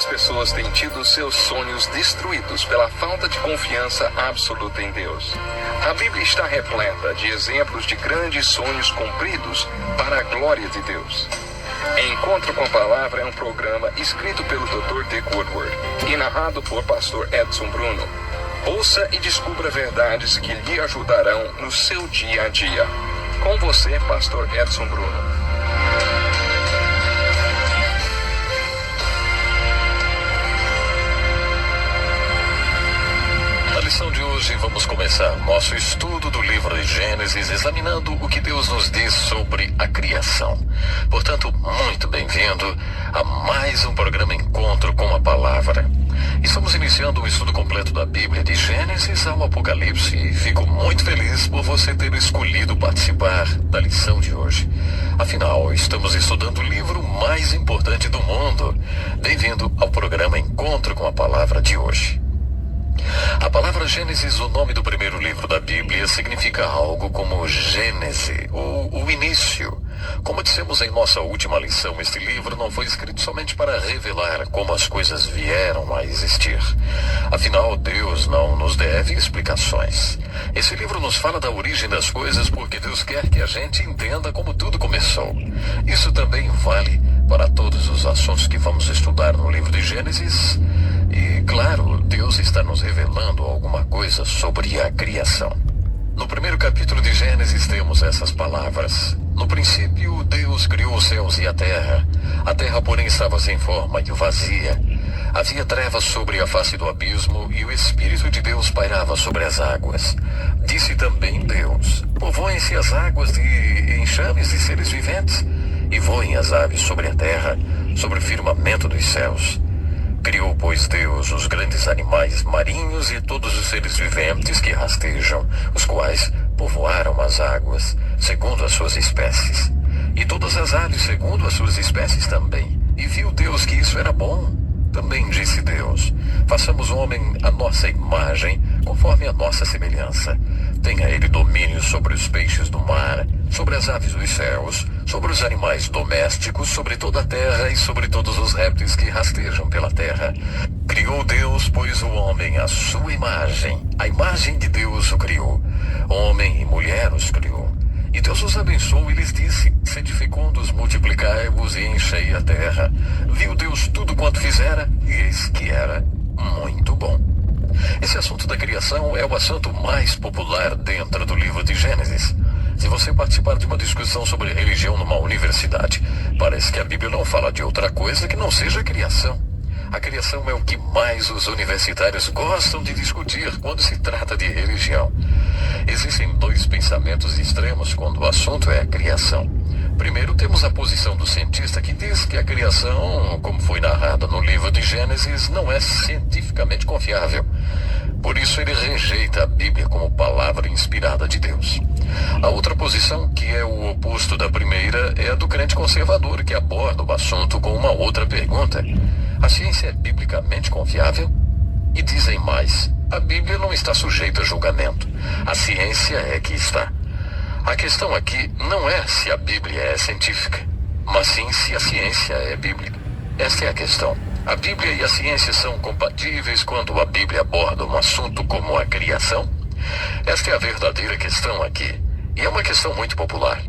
Muitas pessoas têm tido seus sonhos destruídos pela falta de confiança absoluta em Deus. A Bíblia está repleta de exemplos de grandes sonhos cumpridos para a glória de Deus. Encontro com a Palavra é um programa escrito pelo Dr. Dick Woodward e narrado por pastor Edson Bruno. Ouça e descubra verdades que lhe ajudarão no seu dia a dia. Com você, pastor Edson Bruno. Na lição de hoje, vamos começar nosso estudo do livro de Gênesis, examinando o que Deus nos diz sobre a criação. Portanto, muito bem-vindo a mais um programa Encontro com a Palavra. Estamos iniciando o estudo completo da Bíblia, de Gênesis ao Apocalipse, e fico muito feliz por você ter escolhido participar da lição de hoje. Afinal, estamos estudando o livro mais importante do mundo. Bem-vindo ao programa Encontro com a Palavra de hoje. A palavra Gênesis, o nome do primeiro livro da Bíblia, significa algo como Gênese, ou o início. Como dissemos em nossa última lição, este livro não foi escrito somente para revelar como as coisas vieram a existir. Afinal, Deus não nos deve explicações. Esse livro nos fala da origem das coisas porque Deus quer que a gente entenda como tudo começou. Isso também vale para todos os assuntos que vamos estudar no livro de Gênesis. E, claro, Deus está nos revelando alguma coisa sobre a criação. No primeiro capítulo de Gênesis temos essas palavras. No princípio, Deus criou os céus e a terra. A terra, porém, estava sem forma e vazia. Havia trevas sobre a face do abismo e o Espírito de Deus pairava sobre as águas. Disse também Deus: povoem-se as águas de enxames de seres viventes, e voem as aves sobre a terra, sobre o firmamento dos céus. Criou, pois, Deus os grandes animais marinhos e todos os seres viventes que rastejam, os quais povoaram as águas, segundo as suas espécies. E todas as aves, segundo as suas espécies também. E viu Deus que isso era bom. Também disse Deus: façamos o homem à nossa imagem, conforme a nossa semelhança. Tenha ele domínio sobre os peixes do mar, sobre as aves dos céus, sobre os animais domésticos, sobre toda a terra e sobre todos os répteis que rastejam pela terra. Criou Deus, pois, o homem à sua imagem. A imagem de Deus o criou. Homem e mulher os criou. E Deus os abençoou e lhes disse: sede fecundos, multiplicai-vos e enchei a terra. Viu Deus tudo quanto fizera, e eis que era muito bom. Esse assunto da criação é o assunto mais popular dentro do livro de Gênesis. Se você participar de uma discussão sobre religião numa universidade, parece que a Bíblia não fala de outra coisa que não seja a criação. A criação é o que mais os universitários gostam de discutir quando se trata de religião. Existem dois pensamentos extremos quando o assunto é a criação. Primeiro, temos a posição do cientista que diz que a criação, como foi narrada no livro de Gênesis, não é cientificamente confiável. Por isso ele rejeita a Bíblia como palavra inspirada de Deus. A outra posição, que é o oposto da primeira, é a do crente conservador, que aborda o assunto com uma outra pergunta: a ciência é biblicamente confiável? E dizem mais: a Bíblia não está sujeita a julgamento. A ciência é que está. A questão aqui não é se a Bíblia é científica, mas sim se a ciência é bíblica. Esta é a questão. A Bíblia e a ciência são compatíveis quando a Bíblia aborda um assunto como a criação? Esta é a verdadeira questão aqui, e é uma questão muito popular.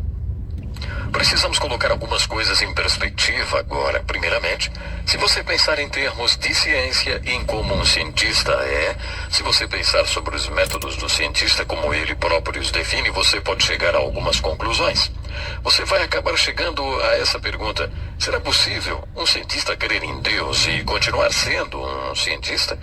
Precisamos colocar algumas coisas em perspectiva agora. Primeiramente, se você pensar em termos de ciência e em como um cientista é, se você pensar sobre os métodos do cientista como ele próprio os define, você pode chegar a algumas conclusões. Você vai acabar chegando a essa pergunta: será possível um cientista crer em Deus e continuar sendo um cientista?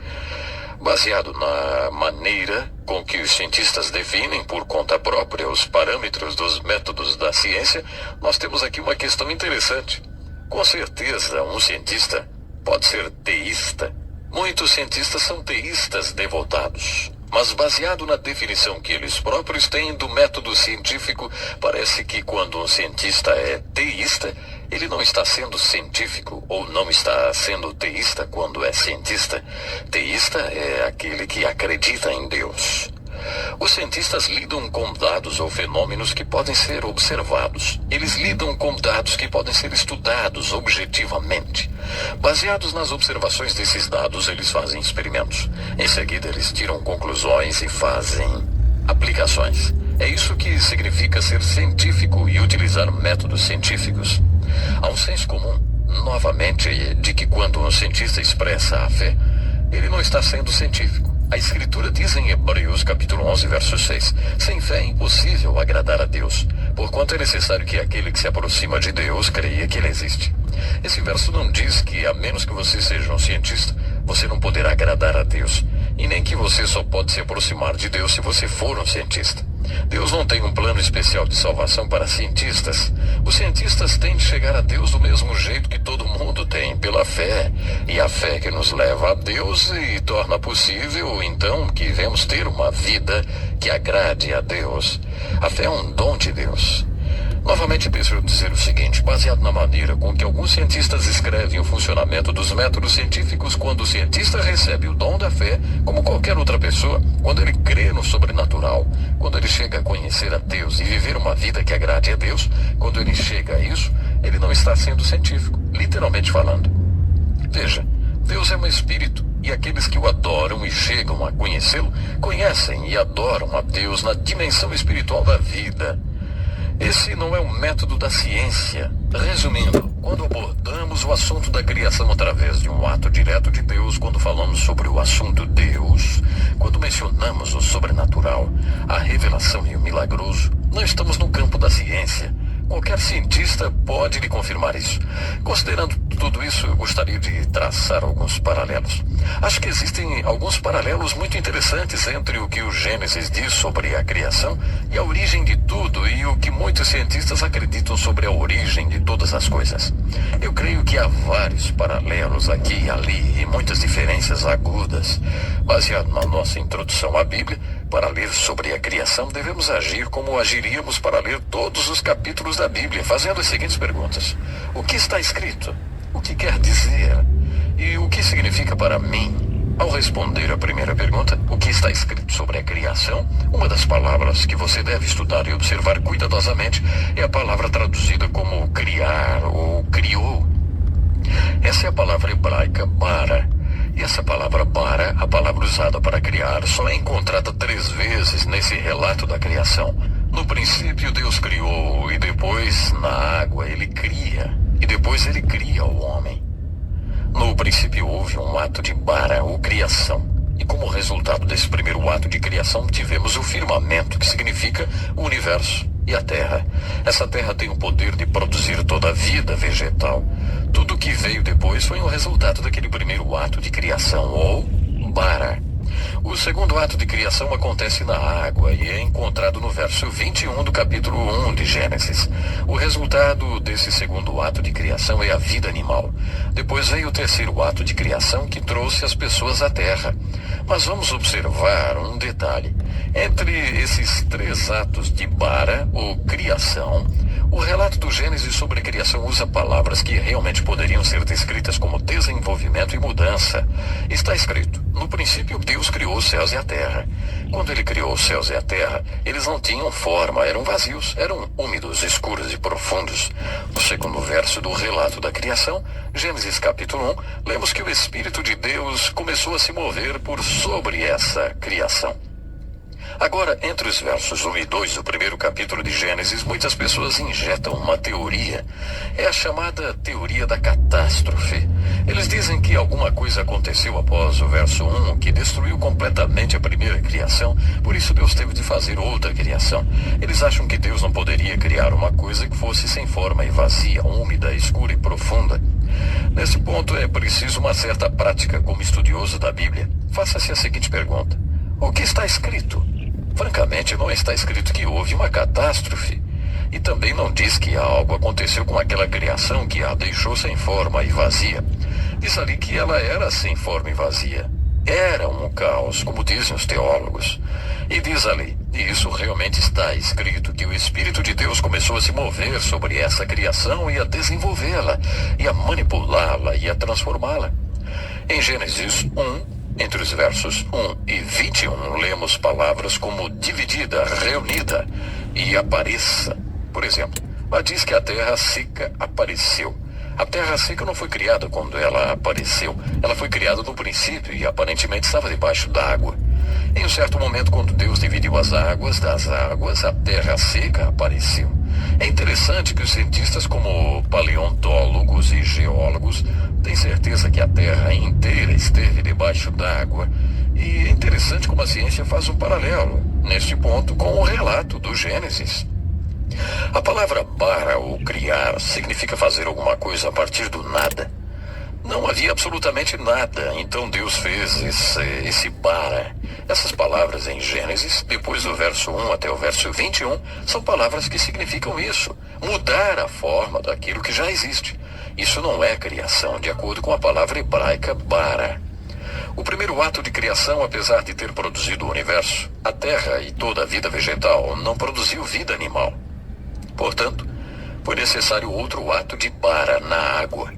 Baseado na maneira com que os cientistas definem por conta própria os parâmetros dos métodos da ciência, nós temos aqui uma questão interessante. Com certeza, um cientista pode ser teísta. Muitos cientistas são teístas devotados. Mas baseado na definição que eles próprios têm do método científico, parece que quando um cientista é teísta, ele não está sendo científico, ou não está sendo teísta quando é cientista. Teísta é aquele que acredita em Deus. Os cientistas lidam com dados ou fenômenos que podem ser observados. Eles lidam com dados que podem ser estudados objetivamente. Baseados nas observações desses dados, eles fazem experimentos. Em seguida, eles tiram conclusões e fazem aplicações. É isso que significa ser científico e utilizar métodos científicos. Há um senso comum, novamente, de que quando um cientista expressa a fé, ele não está sendo científico. A Escritura diz em Hebreus capítulo 11, verso 6, sem fé é impossível agradar a Deus, porquanto é necessário que aquele que se aproxima de Deus creia que Ele existe. Esse verso não diz que, a menos que você seja um cientista, você não poderá agradar a Deus, e nem que você só pode se aproximar de Deus se você for um cientista. Deus não tem um plano especial de salvação para cientistas. Os cientistas têm de chegar a Deus do mesmo jeito que todo mundo tem, pela fé. E a fé que nos leva a Deus e torna possível, então, que venhamos ter uma vida que agrade a Deus. A fé é um dom de Deus. Novamente, preciso dizer o seguinte, baseado na maneira com que alguns cientistas escrevem o funcionamento dos métodos científicos, quando o cientista recebe o dom da fé, como qualquer outra pessoa, quando ele crê no sobrenatural, quando ele chega a conhecer a Deus e viver uma vida que agrade a Deus, quando ele chega a isso, ele não está sendo científico, literalmente falando. Veja, Deus é um espírito, e aqueles que o adoram e chegam a conhecê-lo, conhecem e adoram a Deus na dimensão espiritual da vida. Esse não é um método da ciência. Resumindo, quando abordamos o assunto da criação através de um ato direto de Deus, quando falamos sobre o assunto Deus, quando mencionamos o sobrenatural, a revelação e o milagroso, não estamos no campo da ciência. Qualquer cientista pode lhe confirmar isso. Considerando tudo isso, eu gostaria de traçar alguns paralelos. Acho que existem alguns paralelos muito interessantes entre o que o Gênesis diz sobre a criação e a origem de tudo e o que muitos cientistas acreditam sobre a origem de todas as coisas. Eu creio que há vários paralelos aqui e ali e muitas diferenças agudas. Baseado na nossa introdução à Bíblia, para ler sobre a criação, devemos agir como agiríamos para ler todos os capítulos da Bíblia, fazendo as seguintes perguntas. O que está escrito? O que quer dizer? E o que significa para mim? Ao responder a primeira pergunta, o que está escrito sobre a criação, uma das palavras que você deve estudar e observar cuidadosamente é a palavra traduzida como criar ou criou. Essa é a palavra hebraica bara. E essa palavra bara, a palavra usada para criar, só é encontrada 3 vezes nesse relato da criação. No princípio Deus criou, e depois na água ele cria, e depois ele cria o homem. No princípio houve um ato de bara, ou criação. E como resultado desse primeiro ato de criação, tivemos o firmamento, que significa o universo, e a terra. Essa terra tem o poder de produzir toda a vida vegetal. Tudo que veio depois foi um resultado daquele primeiro ato de criação, ou bara. O segundo ato de criação acontece na água e é encontrado no verso 21 do capítulo 1 de Gênesis. O resultado desse segundo ato de criação é a vida animal. Depois veio o terceiro ato de criação que trouxe as pessoas à terra. Mas vamos observar um detalhe. Entre esses 3 atos de bara, ou criação, o relato do Gênesis sobre a criação usa palavras que realmente poderiam ser descritas como desenvolvimento e mudança. Está escrito, no princípio Deus criou os céus e a terra. Quando ele criou os céus e a terra, eles não tinham forma, eram vazios, eram úmidos, escuros e profundos. No segundo verso do relato da criação, Gênesis capítulo 1, lemos que o Espírito de Deus começou a se mover por sobre essa criação. Agora, entre os versos 1 e 2 do primeiro capítulo de Gênesis, muitas pessoas injetam uma teoria. É a chamada teoria da catástrofe. Eles dizem que alguma coisa aconteceu após o verso 1, que destruiu completamente a primeira criação, por isso Deus teve de fazer outra criação. Eles acham que Deus não poderia criar uma coisa que fosse sem forma e vazia, úmida, escura e profunda. Nesse ponto é preciso uma certa prática como estudioso da Bíblia. Faça-se a seguinte pergunta. O que está escrito? Francamente, não está escrito que houve uma catástrofe. E também não diz que algo aconteceu com aquela criação que a deixou sem forma e vazia. Diz ali que ela era sem forma e vazia. Era um caos, como dizem os teólogos. E diz ali, e isso realmente está escrito, que o Espírito de Deus começou a se mover sobre essa criação e a desenvolvê-la, e a manipulá-la e a transformá-la. Em Gênesis 1, Entre os versos 1 e 21, lemos palavras como dividida, reunida e apareça. Por exemplo, lá diz que a terra seca apareceu. A terra seca não foi criada quando ela apareceu. Ela foi criada no princípio e aparentemente estava debaixo d'água. Em um certo momento, quando Deus dividiu as águas das águas, a terra seca apareceu. É interessante que os cientistas como paleontólogos e geólogos têm certeza que a terra inteira esteve debaixo d'água. E é interessante como a ciência faz um paralelo, neste ponto, com o relato do Gênesis. A palavra bara, ou criar, significa fazer alguma coisa a partir do nada. Não havia absolutamente nada, então Deus fez esse bara. Essas palavras em Gênesis, depois do verso 1 até o verso 21, são palavras que significam isso, mudar a forma daquilo que já existe. Isso não é criação, de acordo com a palavra hebraica bara. O primeiro ato de criação, apesar de ter produzido o universo, a terra e toda a vida vegetal, não produziu vida animal. Portanto, foi necessário outro ato de bara na água.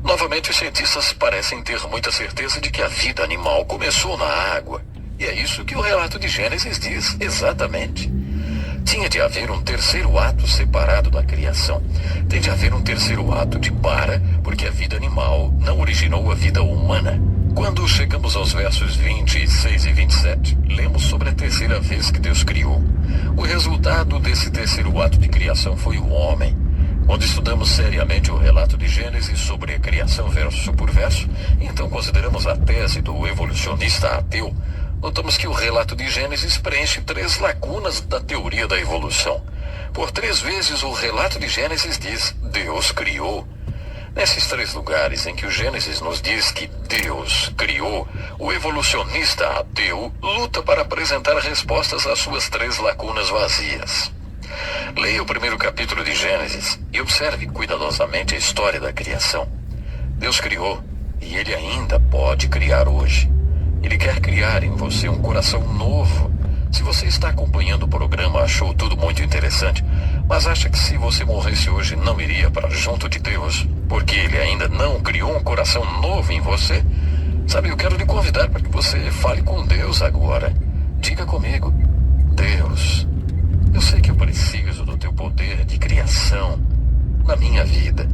Novamente, os cientistas parecem ter muita certeza de que a vida animal começou na água. E é isso que o relato de Gênesis diz exatamente. Tinha de haver um terceiro ato separado da criação. Tem de haver um terceiro ato de bara, porque a vida animal não originou a vida humana. Quando chegamos aos versos 26 e 27, lemos sobre a terceira vez que Deus criou. O resultado desse terceiro ato de criação foi o homem. Quando estudamos seriamente o relato de Gênesis sobre a criação verso por verso, então consideramos a tese do evolucionista ateu, notamos que o relato de Gênesis preenche 3 lacunas da teoria da evolução. Por 3 vezes o relato de Gênesis diz Deus criou. Nesses 3 lugares em que o Gênesis nos diz que Deus criou, o evolucionista ateu luta para apresentar respostas às suas 3 lacunas vazias. Leia o primeiro capítulo de Gênesis e observe cuidadosamente a história da criação. Deus criou e Ele ainda pode criar hoje. Ele quer criar em você um coração novo. Se você está acompanhando o programa, achou tudo muito interessante, mas acha que se você morresse hoje não iria para junto de Deus, porque Ele ainda não criou um coração novo em você? Sabe, eu quero lhe convidar para que você fale com Deus agora. Diga comigo: Deus, eu sei que eu preciso do teu poder de criação na minha vida.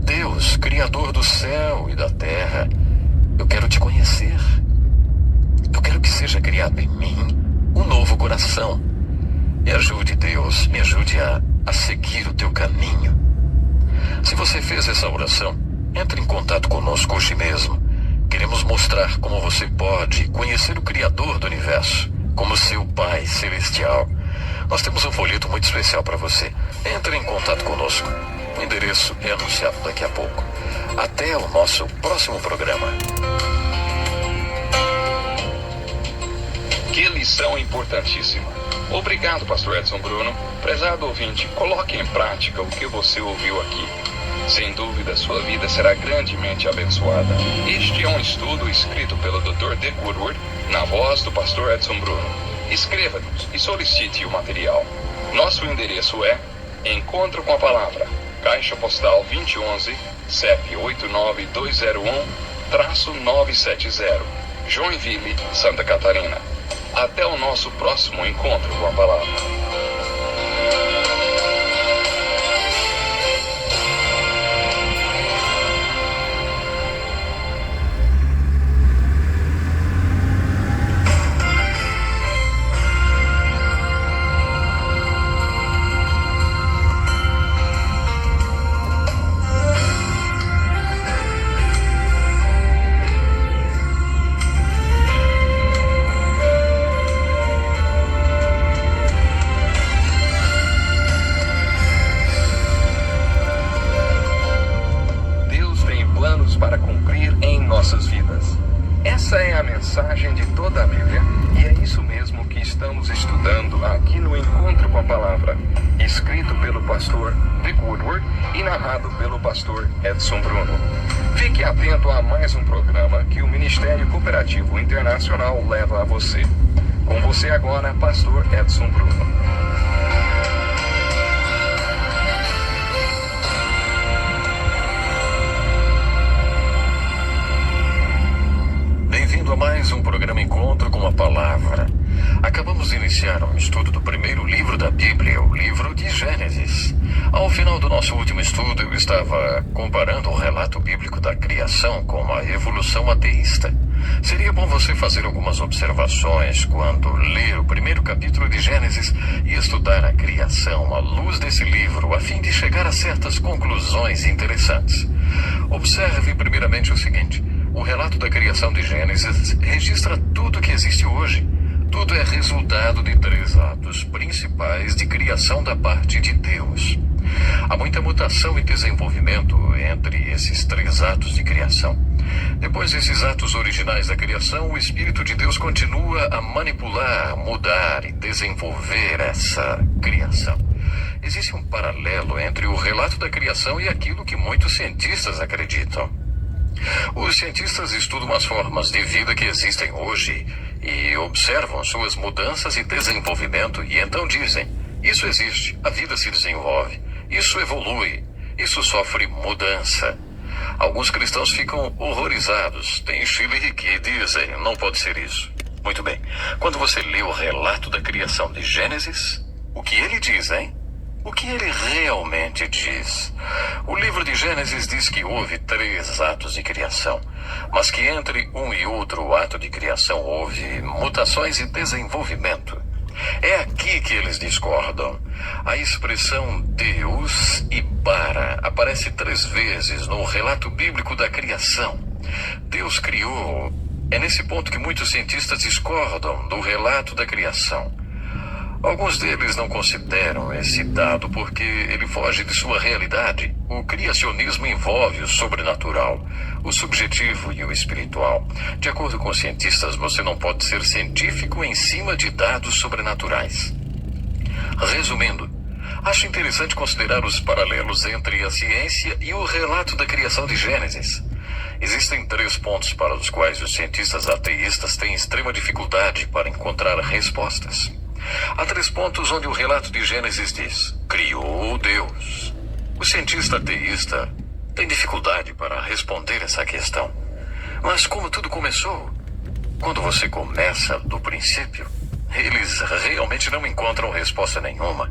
Deus, Criador do céu e da terra, eu quero te conhecer. Eu quero que seja criado em mim um novo coração. Me ajude, Deus, me ajude a seguir o teu caminho. Se você fez essa oração, entre em contato conosco hoje mesmo. Queremos mostrar como você pode conhecer o Criador do universo, como seu Pai celestial. Nós temos um folheto muito especial para você. Entre em contato conosco. O endereço é anunciado daqui a pouco. Até o nosso próximo programa. Que lição importantíssima. Obrigado, Pastor Edson Bruno. Prezado ouvinte, coloque em prática o que você ouviu aqui. Sem dúvida, sua vida será grandemente abençoada. Este é um estudo escrito pelo Dr. Dick Woodward, na voz do Pastor Edson Bruno. Escreva-nos e solicite o material. Nosso endereço é Encontro com a Palavra, Caixa Postal 2011, CEP 89201-970, Joinville, Santa Catarina. Até o nosso próximo encontro com a Palavra. Para cumprir em nossas vidas. Essa é a mensagem de toda a Bíblia e é isso mesmo que estamos estudando aqui no Encontro com a Palavra, escrito pelo pastor Dick Woodward e narrado pelo pastor Edson Bruno. Fique atento a mais um programa que o Ministério Cooperativo Internacional leva a você. Com você agora, pastor Edson Bruno. Bem-vindo a comparando o relato bíblico da criação com a evolução ateísta. Seria bom você fazer algumas observações quando ler o primeiro capítulo de Gênesis e estudar a criação à luz desse livro, a fim de chegar a certas conclusões interessantes. Observe primeiramente o seguinte: o relato da criação de Gênesis registra tudo que existe hoje. Tudo é resultado de 3 atos principais de criação da parte de Deus. Há muita mutação e desenvolvimento entre esses 3 atos de criação. Depois desses atos originais da criação, o Espírito de Deus continua a manipular, mudar e desenvolver essa criação. Existe um paralelo entre o relato da criação e aquilo que muitos cientistas acreditam. Os cientistas estudam as formas de vida que existem hoje e observam suas mudanças e desenvolvimento e então dizem: isso existe, a vida se desenvolve, isso evolui, isso sofre mudança. Alguns cristãos ficam horrorizados. Tem Chile que dizem: não pode ser isso. Muito bem. Quando você lê o relato da criação de Gênesis, o que ele diz, hein? O que ele realmente diz? O livro de Gênesis diz que houve 3 atos de criação, mas que entre um e outro ato de criação houve mutações e desenvolvimento. É aqui que eles discordam. A expressão Deus e para aparece 3 vezes no relato bíblico da criação. Deus criou. É nesse ponto que muitos cientistas discordam do relato da criação. Alguns deles não consideram esse dado porque ele foge de sua realidade. O criacionismo envolve o sobrenatural, o subjetivo e o espiritual. De acordo com os cientistas, você não pode ser científico em cima de dados sobrenaturais. Resumindo, acho interessante considerar os paralelos entre a ciência e o relato da criação de Gênesis. Existem 3 pontos para os quais os cientistas ateístas têm extrema dificuldade para encontrar respostas. Há 3 pontos onde o relato de Gênesis diz: criou Deus. O cientista ateísta tem dificuldade para responder essa questão. Mas como tudo começou? Quando você começa do princípio, eles realmente não encontram resposta nenhuma.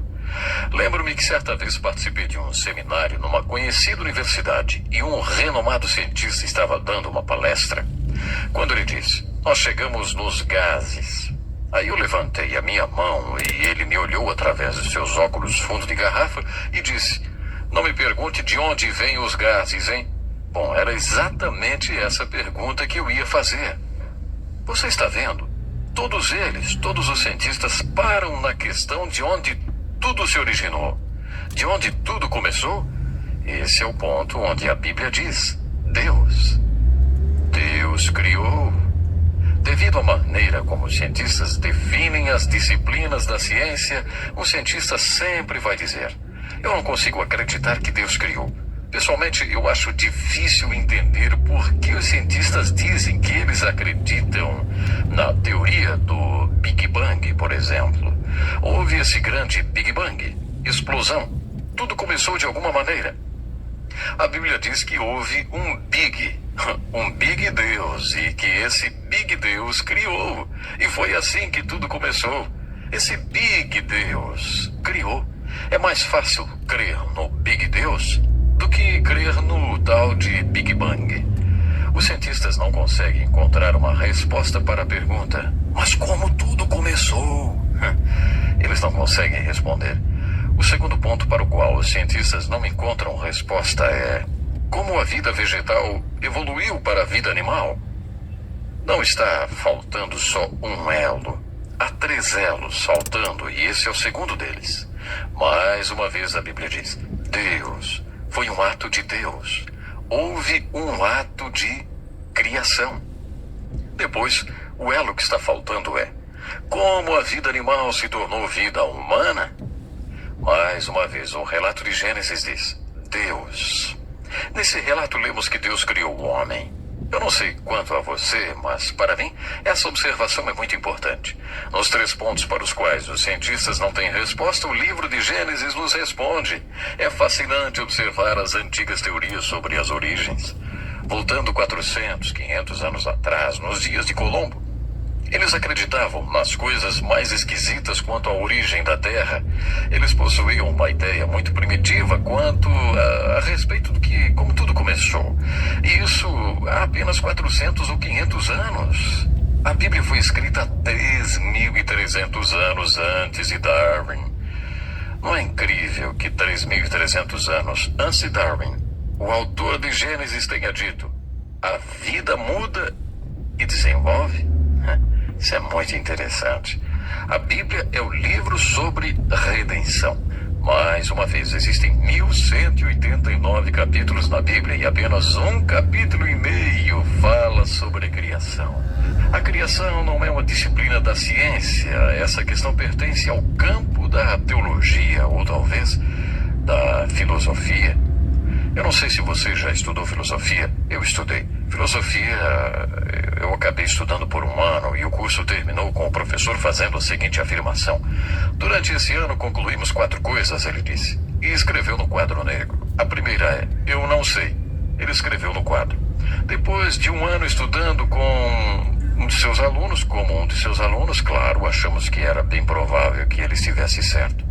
Lembro-me que certa vez participei de um seminário numa conhecida universidade e um renomado cientista estava dando uma palestra. Quando ele disse: nós chegamos nos gases. Aí eu levantei a minha mão e ele me olhou através dos seus óculos fundo de garrafa e disse: não me pergunte de onde vêm os gases, hein? Bom, era exatamente essa pergunta que eu ia fazer. Você está vendo? Todos eles, todos os cientistas param na questão de onde tudo se originou. De onde tudo começou? Esse é o ponto onde a Bíblia diz: Deus. Deus criou. Devido à maneira como os cientistas definem as disciplinas da ciência, um cientista sempre vai dizer: eu não consigo acreditar que Deus criou. Pessoalmente, eu acho difícil entender por que os cientistas dizem que eles acreditam na teoria do Big Bang, por exemplo. Houve esse grande Big Bang, explosão. Tudo começou de alguma maneira. A Bíblia diz que houve um Big Deus, e que esse Big Deus criou. E foi assim que tudo começou. Esse Big Deus criou. É mais fácil crer no Big Deus do que crer no tal de Big Bang. Os cientistas não conseguem encontrar uma resposta para a pergunta: mas como tudo começou? Eles não conseguem responder. O segundo ponto para o qual os cientistas não encontram resposta é: como a vida vegetal evoluiu para a vida animal? Não está faltando só um elo. Há 3 elos faltando e esse é o segundo deles. Mais uma vez a Bíblia diz: Deus. Foi um ato de Deus. Houve um ato de criação. Depois, o elo que está faltando é: como a vida animal se tornou vida humana? Mais uma vez, o relato de Gênesis diz: Deus. Nesse relato lemos que Deus criou o homem. Eu não sei quanto a você, mas para mim, essa observação é muito importante. Nos 3 pontos para os quais os cientistas não têm resposta, o livro de Gênesis nos responde. É fascinante observar as antigas teorias sobre as origens. Voltando 400, 500 anos atrás, nos dias de Colombo, Eles acreditavam nas coisas mais esquisitas quanto à origem da Terra. Eles possuíam uma ideia muito primitiva quanto a respeito do que, como tudo começou. E isso há apenas 400 ou 500 anos. A Bíblia foi escrita 3.300 anos antes de Darwin. Não é incrível que 3.300 anos antes de Darwin, o autor de Gênesis tenha dito: a vida muda e desenvolve? Isso é muito interessante. A Bíblia é o livro sobre redenção. Mais uma vez, existem 1.189 capítulos na Bíblia e apenas um capítulo e meio fala sobre a criação. A criação não é uma disciplina da ciência. Essa questão pertence ao campo da teologia ou talvez da filosofia. Eu não sei se você já estudou filosofia. Eu estudei. Filosofia, eu acabei estudando por um ano e o curso terminou com o professor fazendo a seguinte afirmação: durante esse ano concluímos 4 coisas, ele disse, e escreveu no quadro negro. A primeira é: eu não sei. Ele escreveu no quadro. Depois de um ano estudando com um de seus alunos, claro, achamos que era bem provável que ele estivesse certo.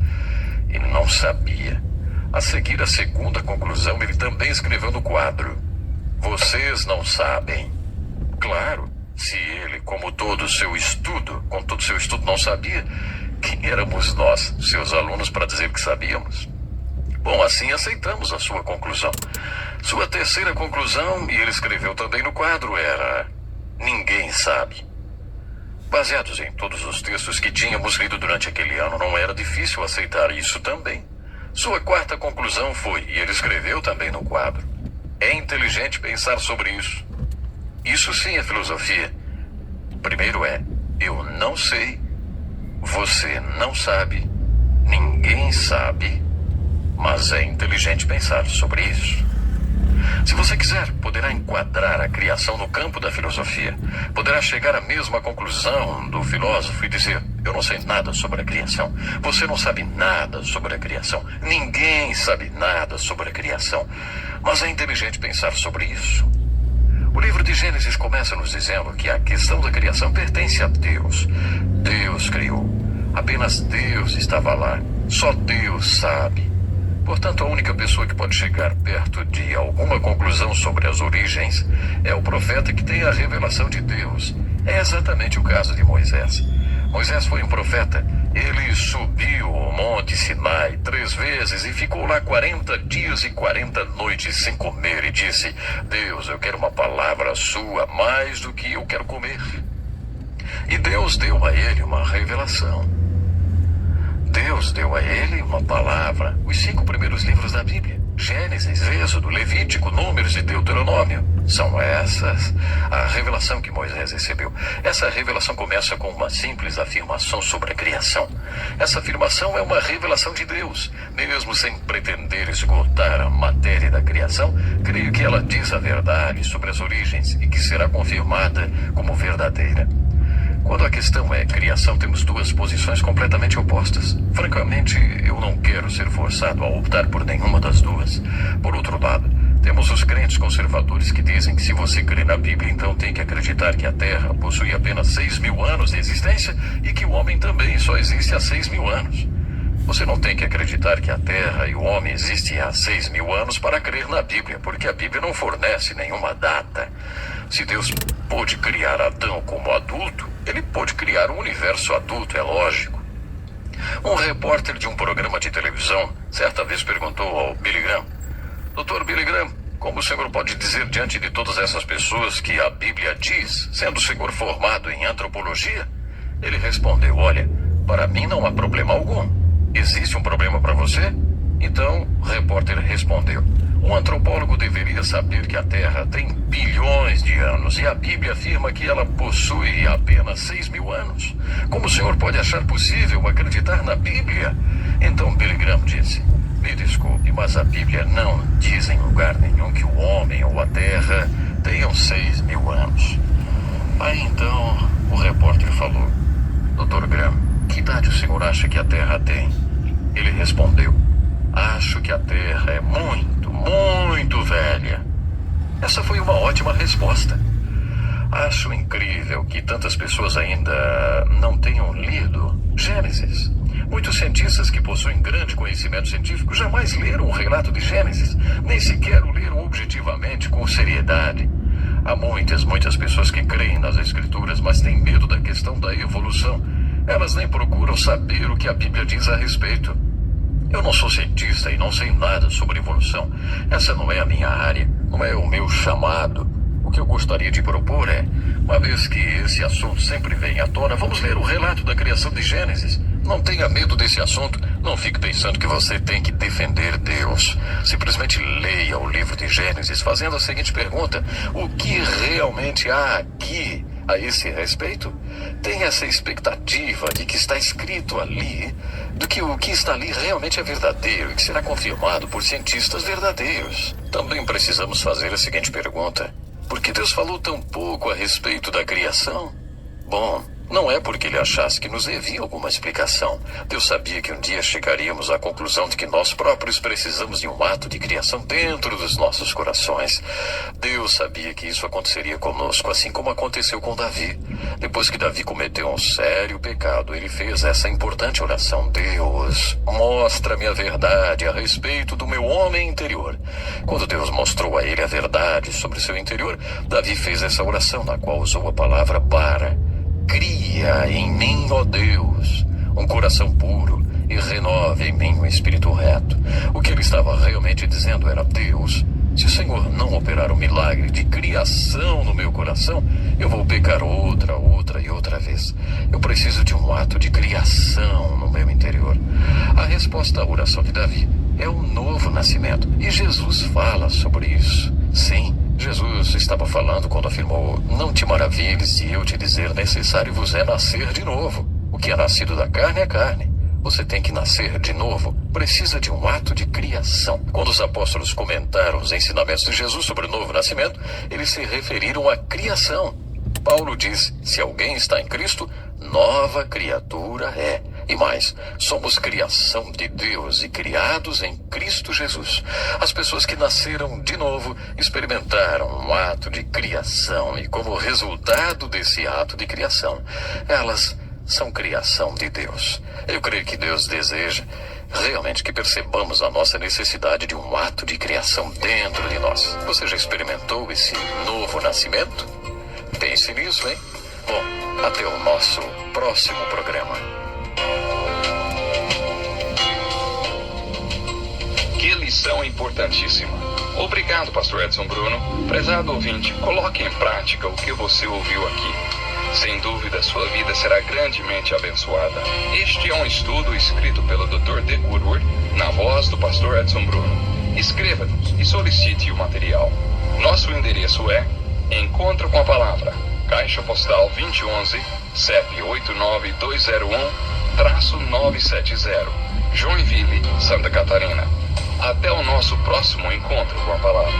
Ele não sabia. A seguir, a segunda conclusão, ele também escreveu no quadro: vocês não sabem. Claro, se ele, com todo o seu estudo, não sabia, quem éramos nós, seus alunos, para dizer que sabíamos? Bom, assim aceitamos a sua conclusão. Sua terceira conclusão, e ele escreveu também no quadro, era: ninguém sabe. Baseados em todos os textos que tínhamos lido durante aquele ano, não era difícil aceitar isso também. Sua quarta conclusão foi, e ele escreveu também no quadro: é inteligente pensar sobre isso. Isso sim é filosofia. Primeiro é: eu não sei, você não sabe, ninguém sabe, mas é inteligente pensar sobre isso. Se você quiser, poderá enquadrar a criação no campo da filosofia. Poderá chegar à mesma conclusão do filósofo e dizer: eu não sei nada sobre a criação. Você não sabe nada sobre a criação. Ninguém sabe nada sobre a criação. Mas é inteligente pensar sobre isso. O livro de Gênesis começa nos dizendo que a questão da criação pertence a Deus. Deus criou. Apenas Deus estava lá. Só Deus sabe. Portanto, a única pessoa que pode chegar perto de alguma conclusão sobre as origens é o profeta que tem a revelação de Deus. É exatamente o caso de Moisés. Moisés foi um profeta. Ele subiu o Monte Sinai 3 vezes e ficou lá 40 dias e 40 noites sem comer e disse: Deus, eu quero uma palavra sua mais do que eu quero comer. E Deus deu a ele uma revelação. Deus deu a ele uma palavra, os 5 primeiros livros da Bíblia: Gênesis, Êxodo, Levítico, Números e Deuteronômio. São essas a revelação que Moisés recebeu. Essa revelação começa com uma simples afirmação sobre a criação. Essa afirmação é uma revelação de Deus. Mesmo sem pretender esgotar a matéria da criação, creio que ela diz a verdade sobre as origens e que será confirmada como verdadeira. Quando a questão é criação, temos 2 posições completamente opostas. Francamente, eu não quero ser forçado a optar por nenhuma das 2. Por outro lado, temos os crentes conservadores que dizem que se você crê na Bíblia, então tem que acreditar que a Terra possui apenas 6.000 anos de existência e que o homem também só existe há 6.000 anos. Você não tem que acreditar que a Terra e o homem existem há 6.000 anos para crer na Bíblia, porque a Bíblia não fornece nenhuma data. Se Deus pôde criar Adão como adulto, ele pôde criar um universo adulto, é lógico. Um repórter de um programa de televisão certa vez perguntou ao Billy Graham: Dr. Billy Graham, como o senhor pode dizer diante de todas essas pessoas que a Bíblia diz, sendo o senhor formado em antropologia? Ele respondeu: olha, para mim não há problema algum. Existe um problema para você? Então, o repórter respondeu: um antropólogo deveria saber que a Terra tem bilhões de anos e a Bíblia afirma que ela possui apenas 6.000 anos. Como o senhor pode achar possível acreditar na Bíblia? Então Billy Graham disse: me desculpe, mas a Bíblia não diz em lugar nenhum que o homem ou a Terra tenham 6.000 anos. Aí então o repórter falou: Dr. Graham, que idade o senhor acha que a Terra tem? Ele respondeu: acho que a Terra é muito velha. Essa foi uma ótima resposta. Acho incrível que tantas pessoas ainda não tenham lido Gênesis. Muitos cientistas que possuem grande conhecimento científico jamais leram o relato de Gênesis, nem sequer o leram objetivamente com seriedade. Há muitas pessoas que creem nas Escrituras, mas têm medo da questão da evolução. Elas nem procuram saber o que a Bíblia diz a respeito. Eu não sou cientista e não sei nada sobre evolução. Essa não é a minha área, não é o meu chamado. O que eu gostaria de propor é, uma vez que esse assunto sempre vem à tona, vamos ler o relato da criação de Gênesis. Não tenha medo desse assunto. Não fique pensando que você tem que defender Deus. Simplesmente leia o livro de Gênesis fazendo a seguinte pergunta: o que realmente há aqui a esse respeito? Tenha essa expectativa de que está escrito ali, do que o que está ali realmente é verdadeiro e que será confirmado por cientistas verdadeiros. Também precisamos fazer a seguinte pergunta: por que Deus falou tão pouco a respeito da criação? Bom, não é porque ele achasse que nos devia alguma explicação. Deus sabia que um dia chegaríamos à conclusão de que nós próprios precisamos de um ato de criação dentro dos nossos corações. Deus sabia que isso aconteceria conosco, assim como aconteceu com Davi. Depois que Davi cometeu um sério pecado, ele fez essa importante oração: Deus, mostra-me a verdade a respeito do meu homem interior. Quando Deus mostrou a ele a verdade sobre seu interior, Davi fez essa oração, na qual usou a palavra para. Cria em mim, ó Deus, um coração puro e renove em mim um espírito reto. O que ele estava realmente dizendo era: Deus, se o Senhor não operar o milagre de criação no meu coração, eu vou pecar outra e outra vez. Eu preciso de um ato de criação no meu interior. A resposta à oração de Davi é o novo nascimento, e Jesus fala sobre isso. Sim, Jesus estava falando quando afirmou: não te maravilhes se eu te dizer, necessário vos é nascer de novo. O que é nascido da carne é carne. Você tem que nascer de novo. Precisa de um ato de criação. Quando os apóstolos comentaram os ensinamentos de Jesus sobre o novo nascimento, eles se referiram à criação. Paulo diz: se alguém está em Cristo, nova criatura é. E mais, somos criação de Deus e criados em Cristo Jesus. As pessoas que nasceram de novo experimentaram um ato de criação e, como resultado desse ato de criação, elas são criação de Deus. Eu creio que Deus deseja realmente que percebamos a nossa necessidade de um ato de criação dentro de nós. Você já experimentou esse novo nascimento? Pense nisso, hein? Bom, até o nosso próximo programa. Que lição importantíssima. Obrigado, Pastor Edson Bruno. Prezado ouvinte, coloque em prática o que você ouviu aqui. Sem dúvida, sua vida será grandemente abençoada. Este é um estudo escrito pelo Dr. D. Woodward, na voz do Pastor Edson Bruno. Escreva-nos e solicite o material. Nosso endereço é Encontro com a Palavra, Caixa Postal 2011, CEP 89201-970, Joinville, Santa Catarina. Até o nosso próximo encontro com a Palavra.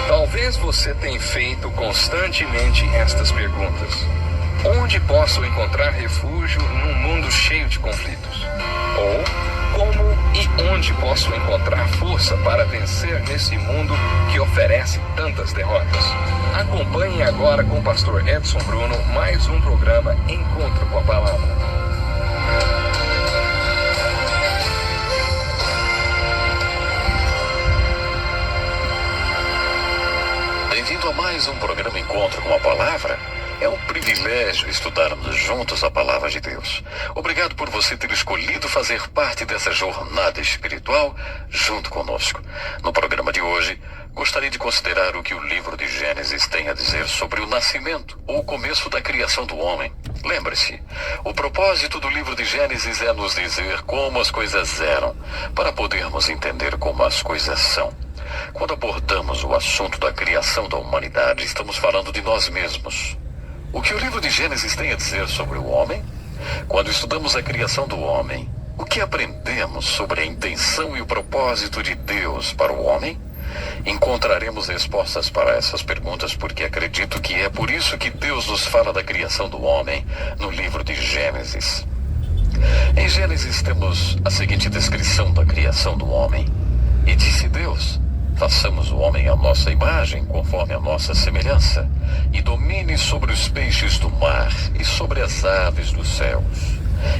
Talvez você tenha feito constantemente estas perguntas: onde posso encontrar refúgio num mundo cheio de conflitos? Ou como e onde posso encontrar força para vencer nesse mundo que oferece tantas derrotas? Acompanhe agora com o pastor Edson Bruno mais um programa Encontro com a Palavra. Bem-vindo a mais um programa Encontro com a Palavra. É um privilégio estudarmos juntos a Palavra de Deus. Obrigado por você ter escolhido fazer parte dessa jornada espiritual junto conosco. No programa de hoje, gostaria de considerar o que o livro de Gênesis tem a dizer sobre o nascimento ou o começo da criação do homem. Lembre-se, o propósito do livro de Gênesis é nos dizer como as coisas eram, para podermos entender como as coisas são. Quando abordamos o assunto da criação da humanidade, estamos falando de nós mesmos. O que o livro de Gênesis tem a dizer sobre o homem? Quando estudamos a criação do homem, o que aprendemos sobre a intenção e o propósito de Deus para o homem? Encontraremos respostas para essas perguntas porque acredito que é por isso que Deus nos fala da criação do homem no livro de Gênesis. Em Gênesis temos a seguinte descrição da criação do homem. E disse Deus: façamos o homem à nossa imagem, conforme a nossa semelhança, e domine sobre os peixes do mar e sobre as aves dos céus.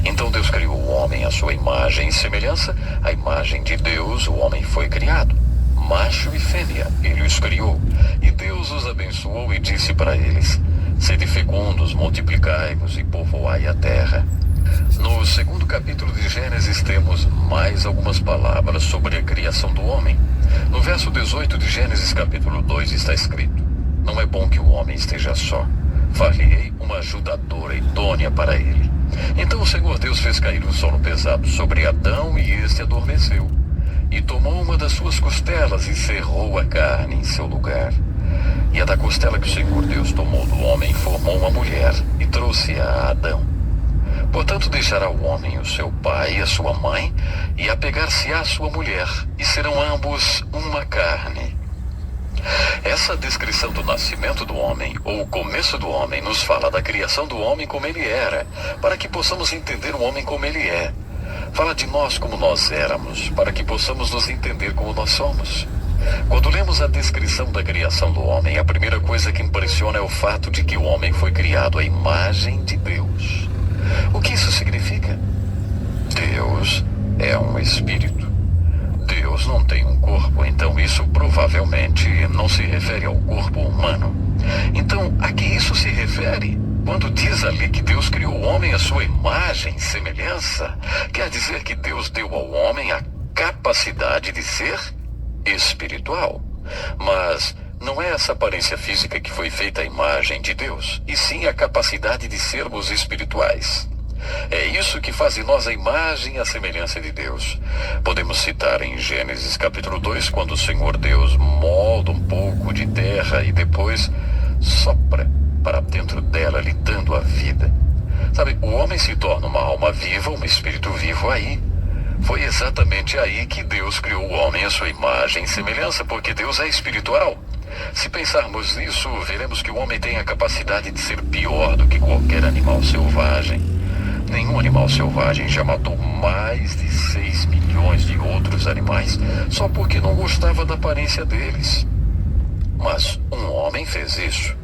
Então Deus criou o homem à sua imagem e semelhança, a imagem de Deus o homem foi criado. Macho e fêmea, ele os criou, e Deus os abençoou e disse para eles: sede fecundos, multiplicai-vos e povoai a terra. No segundo capítulo de Gênesis temos mais algumas palavras sobre a criação do homem. No verso 18 de Gênesis capítulo 2 está escrito: não é bom que o homem esteja só, far-lhe-ei uma ajudadora idônea para ele. Então o Senhor Deus fez cair um sono pesado sobre Adão e este adormeceu. E tomou uma das suas costelas e cerrou a carne em seu lugar. E a da costela que o Senhor Deus tomou do homem formou uma mulher e trouxe-a a Adão. Portanto deixará o homem o seu pai e a sua mãe, e apegar-se-á à sua mulher, e serão ambos uma carne. Essa descrição do nascimento do homem, ou o começo do homem, nos fala da criação do homem como ele era, para que possamos entender o homem como ele é. Fala de nós como nós éramos, para que possamos nos entender como nós somos. Quando lemos a descrição da criação do homem, a primeira coisa que impressiona é o fato de que o homem foi criado à imagem de Deus. O que isso significa? Deus é um espírito. Deus não tem um corpo, então isso provavelmente não se refere ao corpo humano. Então, a que isso se refere? Quando diz ali que Deus criou o homem à sua imagem e semelhança, quer dizer que Deus deu ao homem a capacidade de ser espiritual. Mas não é essa aparência física que foi feita à imagem de Deus, e sim a capacidade de sermos espirituais. É isso que faz de nós a imagem e a semelhança de Deus. Podemos citar em Gênesis capítulo 2, quando o Senhor Deus molda um pouco de terra e depois sopra para dentro dela, lhe dando a vida. Sabe, o homem se torna uma alma viva, um espírito vivo aí. Foi exatamente aí que Deus criou o homem à sua imagem e semelhança, porque Deus é espiritual. Se pensarmos nisso, veremos que o homem tem a capacidade de ser pior do que qualquer animal selvagem. Nenhum animal selvagem já matou mais de 6 milhões de outros animais só porque não gostava da aparência deles. Mas um homem fez isso.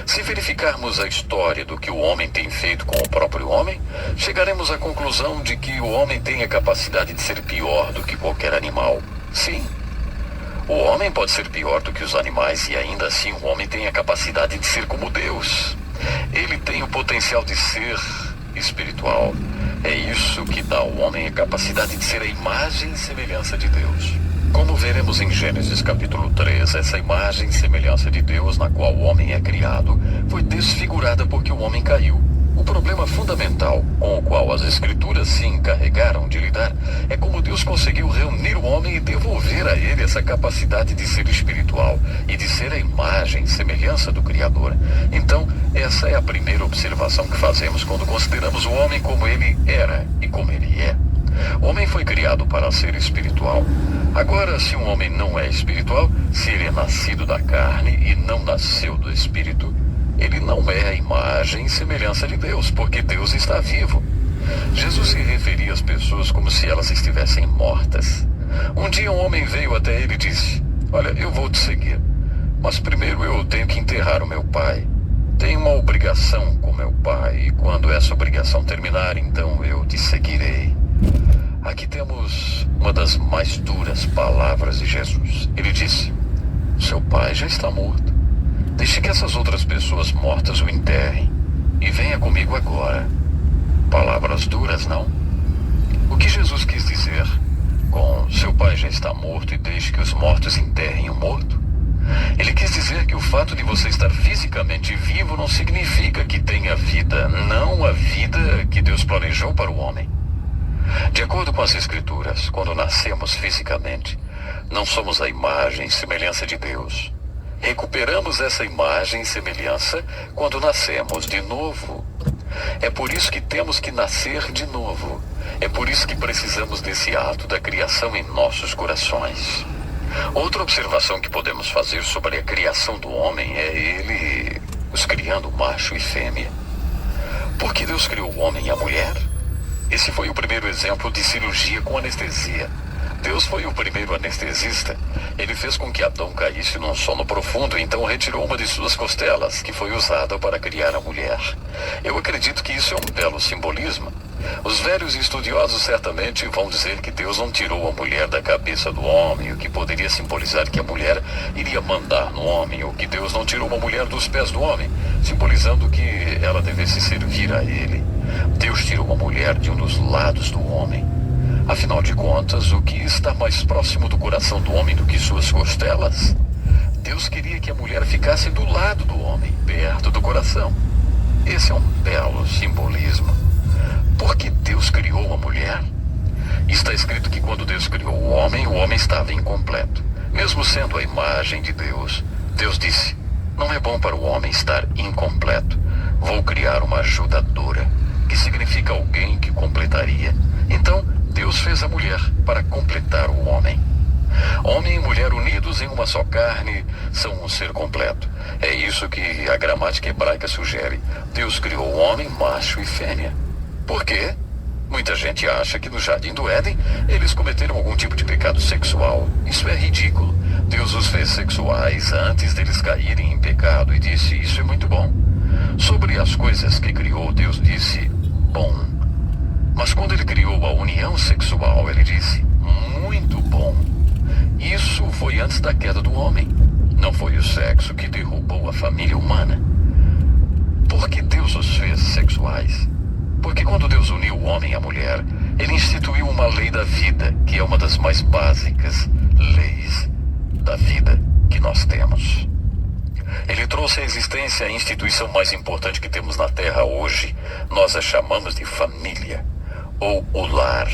Se verificarmos a história do que o homem tem feito com o próprio homem, chegaremos à conclusão de que o homem tem a capacidade de ser pior do que qualquer animal. Sim, o homem pode ser pior do que os animais e ainda assim o homem tem a capacidade de ser como Deus. Ele tem o potencial de ser espiritual. É isso que dá ao homem a capacidade de ser a imagem e semelhança de Deus. Como veremos em Gênesis capítulo 3, essa imagem e semelhança de Deus na qual o homem é criado foi desfigurada porque o homem caiu. O problema fundamental com o qual as Escrituras se encarregaram de lidar é como Deus conseguiu reunir o homem e devolver a ele essa capacidade de ser espiritual e de ser a imagem e semelhança do Criador. Então, essa é a primeira observação que fazemos quando consideramos o homem como ele era e como ele é. O homem foi criado para ser espiritual. Agora, se um homem não é espiritual, se ele é nascido da carne e não nasceu do espírito, ele não é a imagem e semelhança de Deus, porque Deus está vivo. Jesus se referia às pessoas como se elas estivessem mortas. Um dia um homem veio até ele e disse: olha, eu vou te seguir, mas primeiro eu tenho que enterrar o meu pai. Tenho uma obrigação com meu pai, e quando essa obrigação terminar, então eu te seguirei. Aqui temos uma das mais duras palavras de Jesus. Ele disse: seu pai já está morto. Deixe que essas outras pessoas mortas o enterrem e venha comigo agora. Palavras duras, não? O que Jesus quis dizer com seu pai já está morto e deixe que os mortos enterrem o morto? Ele quis dizer que o fato de você estar fisicamente vivo não significa que tenha vida, não a vida que Deus planejou para o homem. De acordo com as Escrituras, quando nascemos fisicamente, não somos a imagem e semelhança de Deus. Recuperamos essa imagem e semelhança quando nascemos de novo. É por isso que temos que nascer de novo. É por isso que precisamos desse ato da criação em nossos corações. Outra observação que podemos fazer sobre a criação do homem é ele os criando macho e fêmea. Por que Deus criou o homem e a mulher? Esse foi o primeiro exemplo de cirurgia com anestesia. Deus foi o primeiro anestesista. Ele fez com que Adão caísse num sono profundo e então retirou uma de suas costelas, que foi usada para criar a mulher. Eu acredito que isso é um belo simbolismo. Os velhos estudiosos certamente vão dizer que Deus não tirou a mulher da cabeça do homem, o que poderia simbolizar que a mulher iria mandar no homem, ou que Deus não tirou a mulher dos pés do homem, simbolizando que ela devesse servir a ele. Deus tirou a mulher de um dos lados do homem. Afinal de contas, o que está mais próximo do coração do homem do que suas costelas? Deus queria que a mulher ficasse do lado do homem, perto do coração. Esse é um belo simbolismo. Por que Deus criou a mulher? Está escrito que quando Deus criou o homem estava incompleto. Mesmo sendo a imagem de Deus, Deus disse: não é bom para o homem estar incompleto. Vou criar uma ajudadora, que significa alguém que completaria. Então, Deus fez a mulher para completar o homem. Homem e mulher unidos em uma só carne são um ser completo. É isso que a gramática hebraica sugere. Deus criou o homem, macho e fêmea. Por quê? Muita gente acha que no Jardim do Éden eles cometeram algum tipo de pecado sexual. Isso é ridículo. Deus os fez sexuais antes deles caírem em pecado e disse: isso é muito bom. Sobre as coisas que criou, Deus disse: bom. Mas quando ele criou a união sexual, ele disse: muito bom. Isso foi antes da queda do homem. Não foi o sexo que derrubou a família humana. Por que Deus os fez sexuais? Porque quando Deus uniu o homem e a mulher, ele instituiu uma lei da vida, que é uma das mais básicas leis da vida que nós temos. Ele trouxe à existência a instituição mais importante que temos na Terra hoje. Nós a chamamos de família, ou o lar.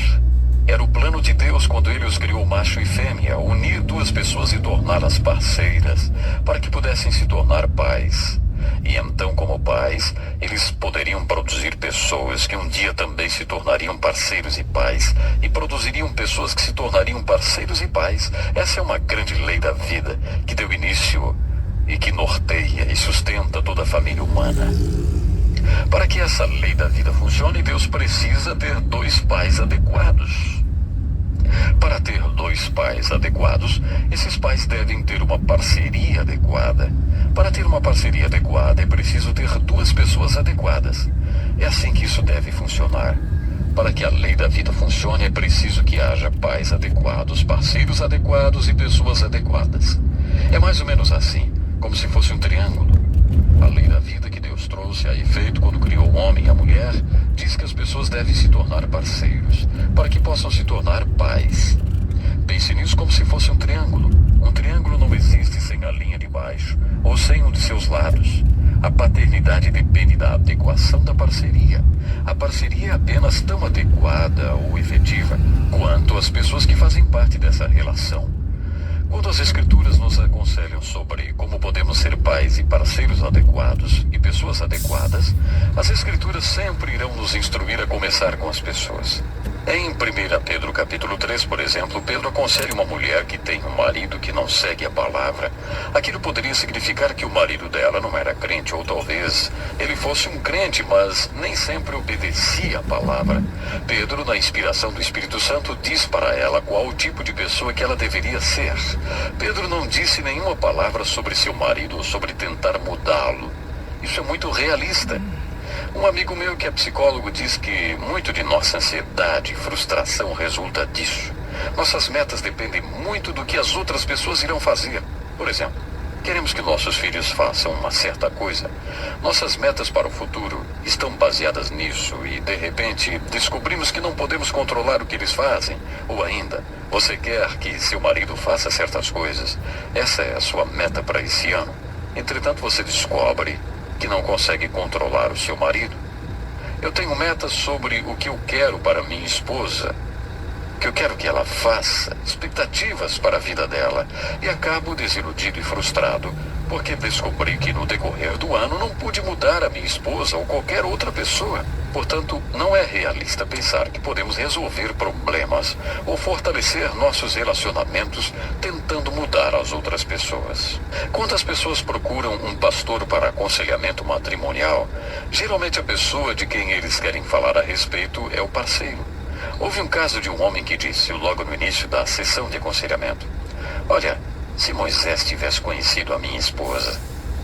Era o plano de Deus quando ele os criou macho e fêmea, unir duas pessoas e torná-las parceiras, para que pudessem se tornar pais. E então, como pais, eles poderiam produzir pessoas que um dia também se tornariam parceiros e pais, e produziriam pessoas que se tornariam parceiros e pais. Essa é uma grande lei da vida, que deu início e que norteia e sustenta toda a família humana. Para que essa lei da vida funcione, Deus precisa ter dois pais adequados. Para ter dois pais adequados, esses pais devem ter uma parceria adequada. Para ter uma parceria adequada, é preciso ter duas pessoas adequadas. É assim que isso deve funcionar. Para que a lei da vida funcione, é preciso que haja pais adequados, parceiros adequados e pessoas adequadas. É mais ou menos assim, como se fosse um triângulo. A lei da vida que Deus trouxe a efeito quando criou o homem e a mulher diz que as pessoas devem se tornar parceiros, para que possam se tornar pais. Pense nisso como se fosse um triângulo. Um triângulo não existe sem a linha de baixo, ou sem um de seus lados. A paternidade depende da adequação da parceria. A parceria é apenas tão adequada ou efetiva quanto as pessoas que fazem parte dessa relação. Quando as Escrituras nos aconselham sobre como podemos ser pais e parceiros adequados e pessoas adequadas, as Escrituras sempre irão nos instruir a começar com as pessoas. Em 1 Pedro capítulo 3, por exemplo, Pedro aconselha uma mulher que tem um marido que não segue a palavra. Aquilo poderia significar que o marido dela não era crente, ou talvez ele fosse um crente, mas nem sempre obedecia a palavra. Pedro, na inspiração do Espírito Santo, diz para ela qual o tipo de pessoa que ela deveria ser. Pedro não disse nenhuma palavra sobre seu marido ou sobre tentar mudá-lo. Isso é muito realista. Um amigo meu que é psicólogo diz que muito de nossa ansiedade e frustração resulta disso. Nossas metas dependem muito do que as outras pessoas irão fazer. Por exemplo, Queremos que nossos filhos façam uma certa coisa. Nossas metas para o futuro estão baseadas nisso e, de repente, descobrimos que não podemos controlar o que eles fazem. Ou ainda, você quer que seu marido faça certas coisas. Essa é a sua meta para esse ano. Entretanto, você descobre que não consegue controlar o seu marido. Eu tenho metas sobre o que eu quero para minha esposa, o que eu quero que ela faça, expectativas para a vida dela, e acabo desiludido e frustrado porque descobri que no decorrer do ano não pude mudar a minha esposa ou qualquer outra pessoa. Portanto, não é realista pensar que podemos resolver problemas ou fortalecer nossos relacionamentos tentando mudar as outras pessoas. Quando as pessoas procuram um pastor para aconselhamento matrimonial, geralmente a pessoa de quem eles querem falar a respeito é o parceiro. Houve um caso de um homem que disse, logo no início da sessão de aconselhamento: olha, se Moisés tivesse conhecido a minha esposa,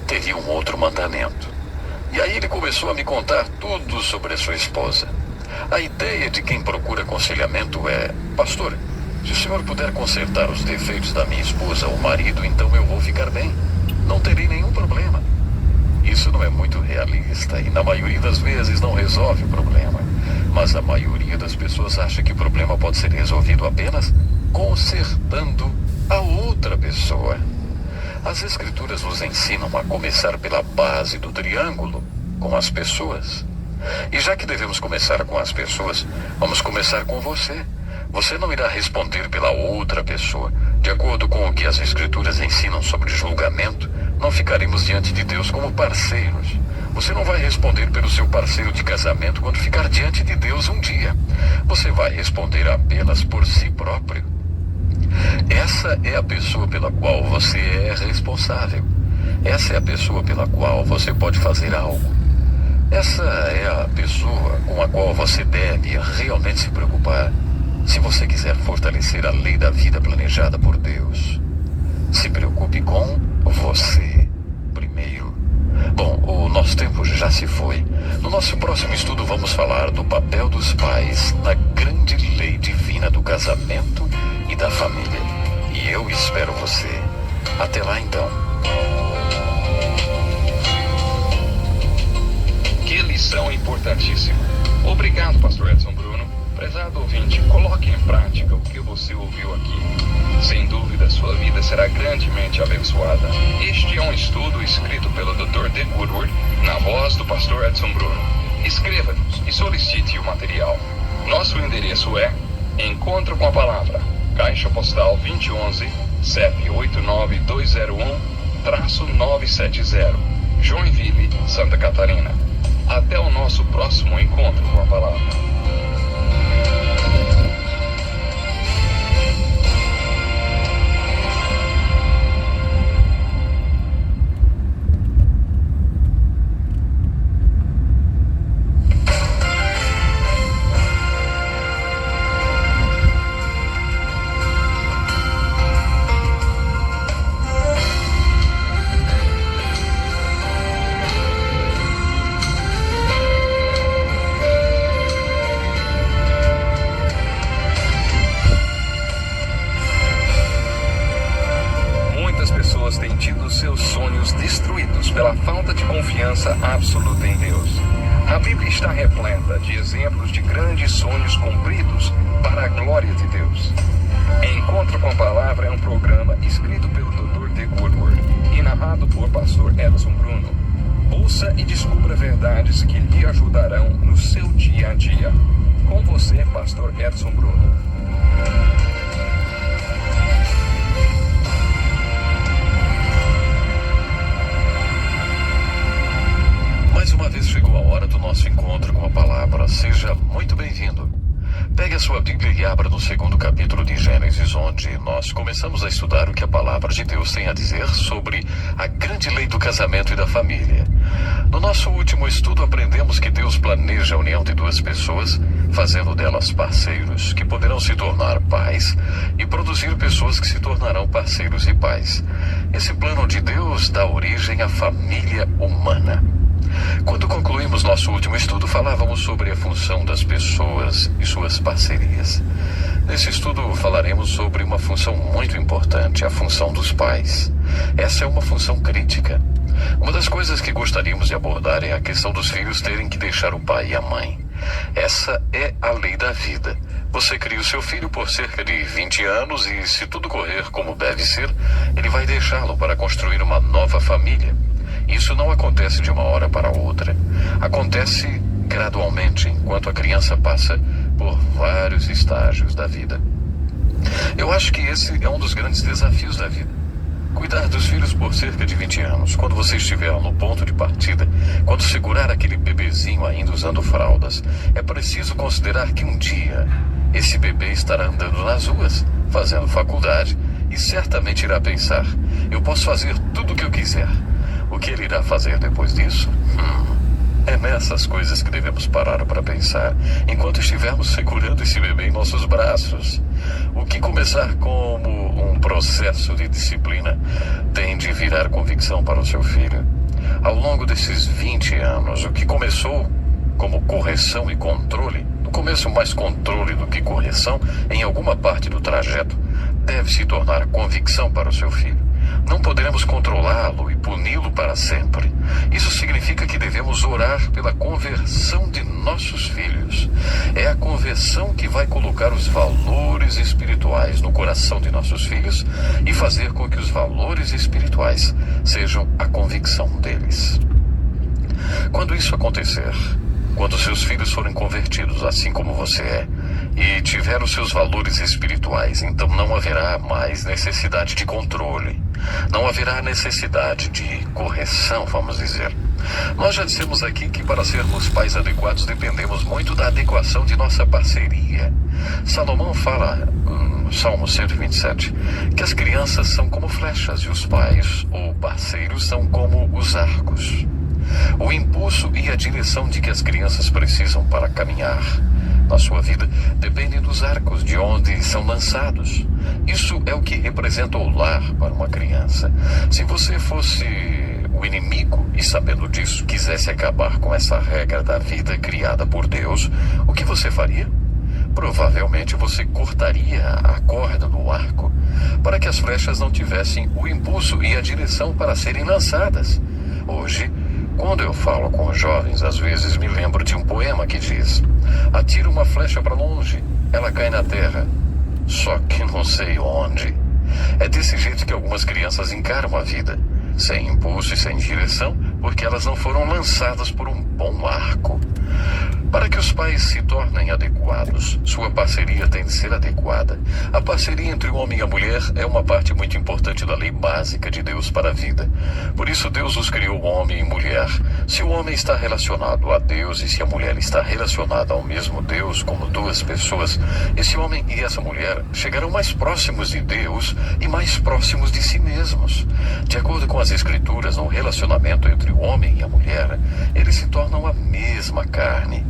teria um outro mandamento. E aí ele começou a me contar tudo sobre a sua esposa. A ideia de quem procura aconselhamento é: pastor, se o senhor puder consertar os defeitos da minha esposa ou marido, então eu vou ficar bem. Não terei nenhum problema. Isso não é muito realista e na maioria das vezes não resolve o problema. Mas a maioria das pessoas acha que o problema pode ser resolvido apenas consertando a outra pessoa. As Escrituras nos ensinam a começar pela base do triângulo, com as pessoas. E já que devemos começar com as pessoas, vamos começar com você. Você não irá responder pela outra pessoa. De acordo com o que as Escrituras ensinam sobre julgamento, não ficaremos diante de Deus como parceiros. Você não vai responder pelo seu parceiro de casamento quando ficar diante de Deus um dia. Você vai responder apenas por si próprio. Essa é a pessoa pela qual você é responsável. Essa é a pessoa pela qual você pode fazer algo. Essa é a pessoa com a qual você deve realmente se preocupar, se você quiser fortalecer a lei da vida planejada por Deus. Se preocupe com você primeiro. Bom, o nosso tempo já se foi. No nosso próximo estudo vamos falar do papel dos pais na grande lei divina do casamento e da família. E eu espero você. Até lá então. Que lição importantíssima. Obrigado, pastor Edson Bruno. Prezado ouvinte, coloque em prática o que você ouviu aqui. Sem dúvida, sua vida será grandemente abençoada. Este é um estudo escrito pelo Dr. D. Woodward, na voz do pastor Edson Bruno. Escreva-nos e solicite o material. Nosso endereço é Encontro com a Palavra, Caixa Postal 2011, CEP 89201-970, Joinville, Santa Catarina. Até o nosso próximo encontro com a Palavra. Têm tido seus sonhos destruídos pela falta de confiança absoluta em Deus. A Bíblia está repleta de exemplos de grandes sonhos cumpridos para a glória de Deus. Encontro com a Palavra é um programa escrito pelo Dr. D. Woodward e narrado por pastor Edson Bruno. Ouça e descubra verdades que lhe ajudarão no seu dia a dia. Com você, pastor Edson Bruno. Mais uma vez chegou a hora do nosso encontro com a Palavra. Seja muito bem-vindo. Pegue a sua Bíblia e abra no segundo capítulo de Gênesis, onde nós começamos a estudar o que a Palavra de Deus tem a dizer sobre a grande lei do casamento e da família. No nosso último estudo, aprendemos que Deus planeja a união de duas pessoas, fazendo delas parceiros que poderão se tornar pais e produzir pessoas que se tornarão parceiros e pais. Esse plano de Deus dá origem à família humana. Quando concluímos nosso último estudo, falávamos sobre a função das pessoas e suas parcerias. Nesse estudo falaremos sobre uma função muito importante, a função dos pais. Essa é uma função crítica. Uma das coisas que gostaríamos de abordar é a questão dos filhos terem que deixar o pai e a mãe. Essa é a lei da vida. Você cria o seu filho por cerca de 20 anos e, se tudo correr como deve ser, ele vai deixá-lo para construir uma nova família. Isso não acontece de uma hora para outra. Acontece gradualmente, enquanto a criança passa por vários estágios da vida. Eu acho que esse é um dos grandes desafios da vida. Cuidar dos filhos por cerca de 20 anos, quando você estiver no ponto de partida, quando segurar aquele bebezinho ainda usando fraldas, é preciso considerar que um dia esse bebê estará andando nas ruas, fazendo faculdade e certamente irá pensar: eu posso fazer tudo o que eu quiser. O que ele irá fazer depois disso? É nessas coisas que devemos parar para pensar, enquanto estivermos segurando esse bebê em nossos braços. O que começar como um processo de disciplina tem de virar convicção para o seu filho. Ao longo desses 20 anos, o que começou como correção e controle, no começo mais controle do que correção, em alguma parte do trajeto, deve se tornar convicção para o seu filho. Não poderemos controlá-lo e puni-lo para sempre. Isso significa que devemos orar pela conversão de nossos filhos. É a conversão que vai colocar os valores espirituais no coração de nossos filhos e fazer com que os valores espirituais sejam a convicção deles. Quando isso acontecer, quando seus filhos forem convertidos assim como você é, e tiver os seus valores espirituais, então não haverá mais necessidade de controle. Não haverá necessidade de correção, vamos dizer. Nós já dissemos aqui que para sermos pais adequados dependemos muito da adequação de nossa parceria. Salomão fala, no Salmo 127, que as crianças são como flechas e os pais ou parceiros são como os arcos. O impulso e a direção de que as crianças precisam para caminhar na sua vida dependem dos arcos de onde são lançados. Isso é o que representa o lar para uma criança. Se você fosse o inimigo e, sabendo disso, quisesse acabar com essa regra da vida criada por Deus, o que você faria? Provavelmente você cortaria a corda do arco para que as flechas não tivessem o impulso e a direção para serem lançadas. Hoje, quando eu falo com os jovens, às vezes me lembro de um poema que diz: atira uma flecha para longe, ela cai na terra, só que não sei onde. É desse jeito que algumas crianças encaram a vida, sem impulso e sem direção, porque elas não foram lançadas por um bom arco. Para que os pais se tornem adequados, sua parceria tem de ser adequada. A parceria entre o homem e a mulher é uma parte muito importante da lei básica de Deus para a vida. Por isso Deus os criou homem e mulher. Se o homem está relacionado a Deus e se a mulher está relacionada ao mesmo Deus como duas pessoas, esse homem e essa mulher chegarão mais próximos de Deus e mais próximos de si mesmos. De acordo com as Escrituras, no relacionamento entre o homem e a mulher, eles se tornam a mesma carne.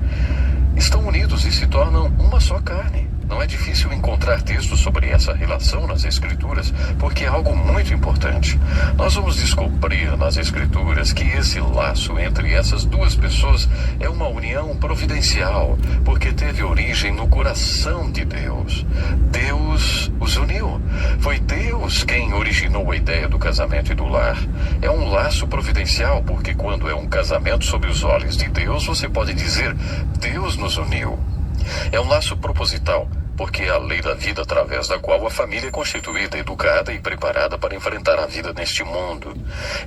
Estão unidos e se tornam uma só carne. Não é difícil encontrar textos sobre essa relação nas Escrituras, porque é algo muito importante. Nós vamos descobrir nas Escrituras que esse laço entre essas duas pessoas é uma união providencial, porque teve origem no coração de Deus. Deus os uniu. Foi Deus quem originou a ideia do casamento e do lar. É um laço providencial, porque quando é um casamento sob os olhos de Deus, você pode dizer: Deus nos uniu. É um laço proposital, porque é a lei da vida através da qual a família é constituída, educada e preparada para enfrentar a vida neste mundo.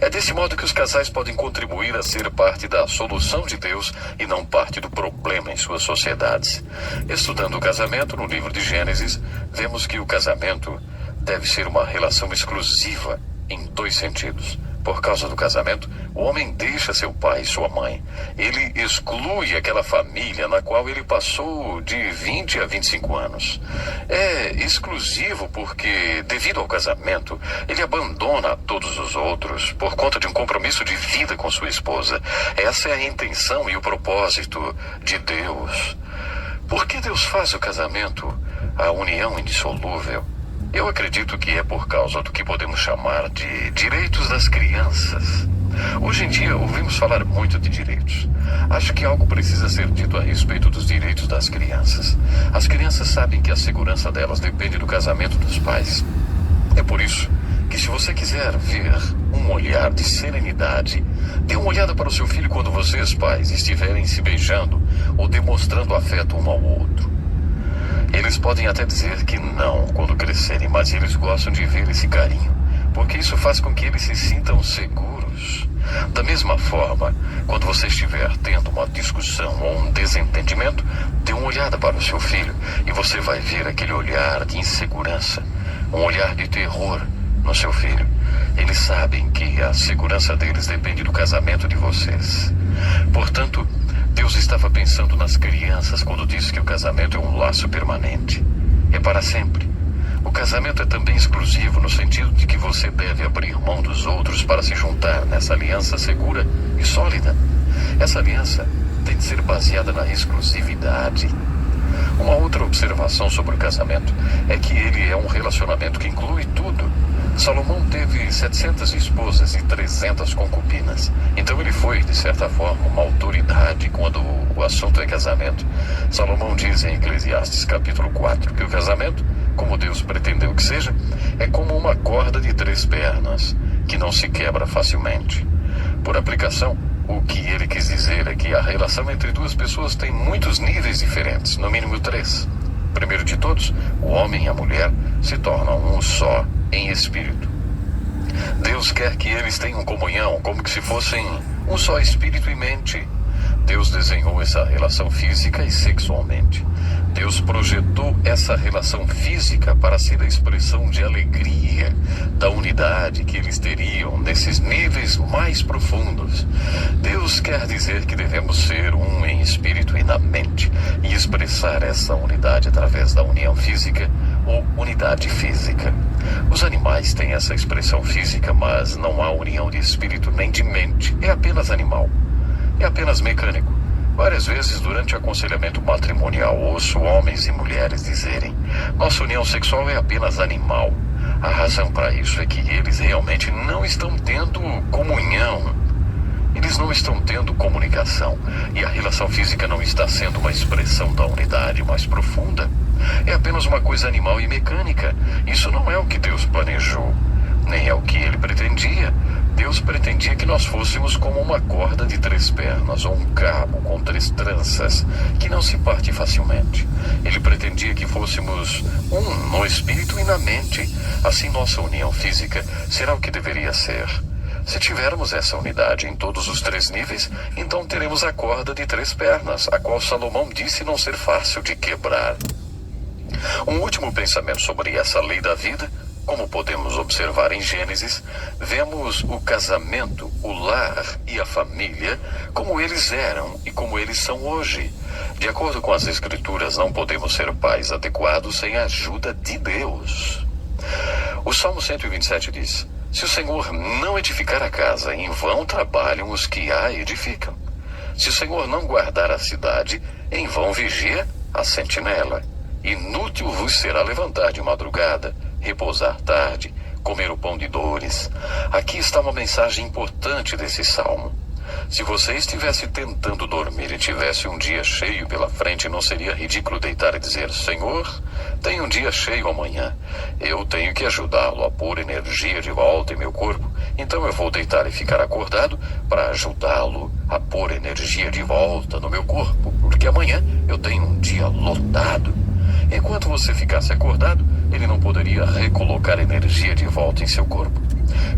É desse modo que os casais podem contribuir a ser parte da solução de Deus e não parte do problema em suas sociedades. Estudando o casamento no livro de Gênesis, vemos que o casamento deve ser uma relação exclusiva em dois sentidos. Por causa do casamento, o homem deixa seu pai e sua mãe. Ele exclui aquela família na qual ele passou de 20 a 25 anos. É exclusivo porque, devido ao casamento, ele abandona todos os outros por conta de um compromisso de vida com sua esposa. Essa é a intenção e o propósito de Deus. Por que Deus faz o casamento a união indissolúvel? Eu acredito que é por causa do que podemos chamar de direitos das crianças. Hoje em dia, ouvimos falar muito de direitos. Acho que algo precisa ser dito a respeito dos direitos das crianças. As crianças sabem que a segurança delas depende do casamento dos pais. É por isso que, se você quiser ver um olhar de serenidade, dê uma olhada para o seu filho quando vocês, pais, estiverem se beijando ou demonstrando afeto um ao outro. Eles podem até dizer que não quando crescerem, mas eles gostam de ver esse carinho, porque isso faz com que eles se sintam seguros. Da mesma forma, quando você estiver tendo uma discussão ou um desentendimento, dê uma olhada para o seu filho e você vai ver aquele olhar de insegurança, um olhar de terror no seu filho. Eles sabem que a segurança deles depende do casamento de vocês. Portanto, Deus estava pensando nas crianças quando disse que o casamento é um laço permanente. É para sempre. O casamento é também exclusivo no sentido de que você deve abrir mão dos outros para se juntar nessa aliança segura e sólida. Essa aliança tem de ser baseada na exclusividade. Uma outra observação sobre o casamento é que ele é um relacionamento que inclui tudo. Salomão teve 700 esposas e 300 concubinas. Então ele foi, de certa forma, uma autoridade quando o assunto é casamento. Salomão diz em Eclesiastes capítulo 4 que o casamento, como Deus pretendeu que seja, é como uma corda de 3 pernas, que não se quebra facilmente. Por aplicação, o que ele quis dizer é que a relação entre 2 pessoas tem muitos níveis diferentes, no mínimo 3. Primeiro de todos, o homem e a mulher se tornam um só em espírito. Deus quer que eles tenham comunhão, como que se fossem um só espírito e mente. Deus desenhou essa relação física e sexualmente. Deus projetou essa relação física para ser a expressão de alegria, da unidade que eles teriam nesses níveis mais profundos. Deus quer dizer que devemos ser um em espírito e na mente, e expressar essa unidade através da união física ou unidade física. Os animais têm essa expressão física, mas não há união de espírito nem de mente. É apenas animal. É apenas mecânico. Várias vezes durante o aconselhamento matrimonial ouço homens e mulheres dizerem: nossa união sexual é apenas animal. A razão para isso é que eles realmente não estão tendo comunhão. Eles não estão tendo comunicação. E a relação física não está sendo uma expressão da unidade mais profunda. É apenas uma coisa animal e mecânica. Isso não é o que Deus planejou, nem é o que ele pretendia. Deus pretendia que nós fôssemos como uma corda de 3 pernas, ou um cabo com 3 tranças, que não se parte facilmente. Ele pretendia que fôssemos um no espírito e na mente. Assim nossa união física será o que deveria ser. Se tivermos essa unidade em todos os 3 níveis, então teremos a corda de 3 pernas, a qual Salomão disse não ser fácil de quebrar. Um último pensamento sobre essa lei da vida. Como podemos observar em Gênesis, vemos o casamento, o lar e a família como eles eram e como eles são hoje. De acordo com as Escrituras, não podemos ser pais adequados sem a ajuda de Deus. O Salmo 127 diz: se o Senhor não edificar a casa, em vão trabalham os que a edificam. Se o Senhor não guardar a cidade, em vão vigia a sentinela. Inútil vos será levantar de madrugada, repousar tarde, comer o pão de dores. Aqui está uma mensagem importante desse salmo. Se você estivesse tentando dormir e tivesse um dia cheio pela frente, não seria ridículo deitar e dizer: Senhor, tenho um dia cheio amanhã. Eu tenho que ajudá-lo a pôr energia de volta em meu corpo. Então eu vou deitar e ficar acordado para ajudá-lo a pôr energia de volta no meu corpo, porque amanhã eu tenho um dia lotado. Enquanto você ficasse acordado, ele não poderia recolocar energia de volta em seu corpo.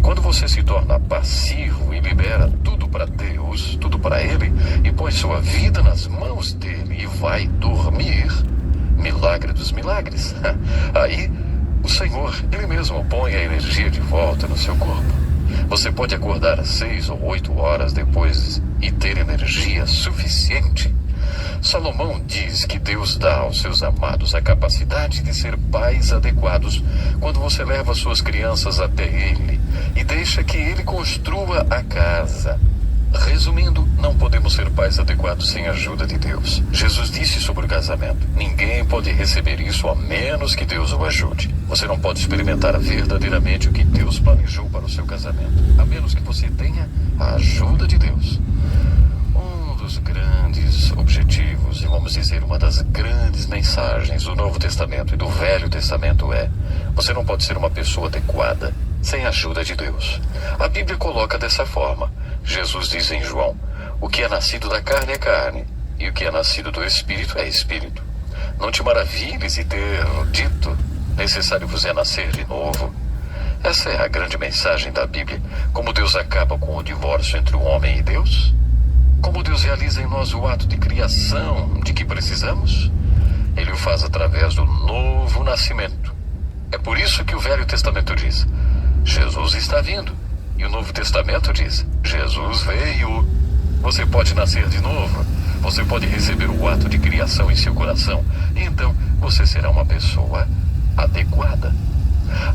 Quando você se torna passivo e libera tudo para Deus, tudo para Ele, e põe sua vida nas mãos dele e vai dormir, milagre dos milagres, aí o Senhor, Ele mesmo põe a energia de volta no seu corpo. Você pode acordar às 6 ou 8 horas depois e ter energia suficiente. Salomão diz que Deus dá aos seus amados a capacidade de ser pais adequados quando você leva suas crianças até Ele e deixa que Ele construa a casa. Resumindo, não podemos ser pais adequados sem a ajuda de Deus. Jesus disse sobre o casamento: ninguém pode receber isso a menos que Deus o ajude. Você não pode experimentar verdadeiramente o que Deus planejou para o seu casamento, a menos que você tenha a ajuda de Deus. Um dos grandes objetivos, e vamos dizer, uma das grandes mensagens do Novo Testamento e do Velho Testamento é: você não pode ser uma pessoa adequada sem a ajuda de Deus. A Bíblia coloca dessa forma. Jesus diz em João: o que é nascido da carne é carne, e o que é nascido do Espírito é Espírito. Não te maravilhes de ter dito: necessário vos é nascer de novo. Essa é a grande mensagem da Bíblia. Como Deus acaba com o divórcio entre o homem e Deus? Como Deus realiza em nós o ato de criação de que precisamos? Ele o faz através do novo nascimento. É por isso que o Velho Testamento diz: Jesus está vindo. E o Novo Testamento diz: Jesus veio. Você pode nascer de novo. Você pode receber o ato de criação em seu coração. E então você será uma pessoa adequada.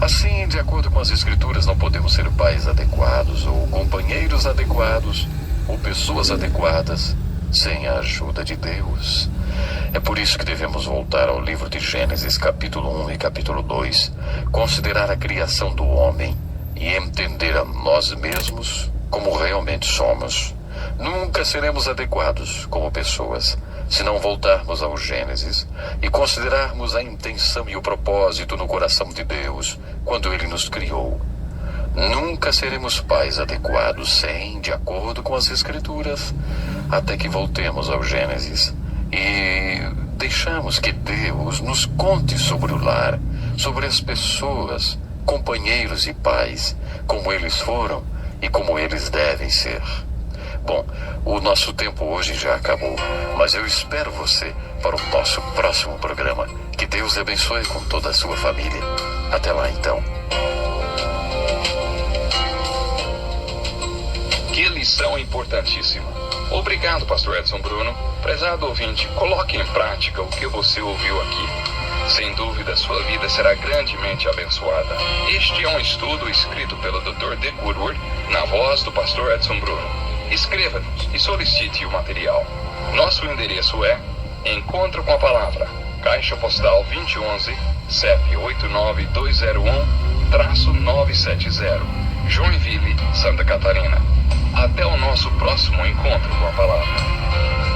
Assim, de acordo com as Escrituras, não podemos ser pais adequados, ou companheiros adequados, ou pessoas adequadas, sem a ajuda de Deus. É por isso que devemos voltar ao livro de Gênesis, capítulo 1 e capítulo 2, considerar a criação do homem e entender a nós mesmos como realmente somos. Nunca seremos adequados como pessoas se não voltarmos ao Gênesis e considerarmos a intenção e o propósito no coração de Deus quando Ele nos criou. Nunca seremos pais adequados sem, de acordo com as Escrituras, até que voltemos ao Gênesis e deixamos que Deus nos conte sobre o lar, sobre as pessoas, companheiros e pais, como eles foram e como eles devem ser. Bom, o nosso tempo hoje já acabou, mas eu espero você para o nosso próximo programa. Que Deus abençoe com toda a sua família. Até lá, então. Que lição importantíssima. Obrigado, Pastor Edson Bruno. Prezado ouvinte, coloque em prática o que você ouviu aqui. Sem dúvida, sua vida será grandemente abençoada. Este é um estudo escrito pelo Dr. D. Woodward, na voz do Pastor Edson Bruno. Escreva-nos e solicite o material. Nosso endereço é Encontro com a Palavra, Caixa Postal 2011, CEP 89201-970, Joinville, Santa Catarina. Até o nosso próximo encontro com a Palavra.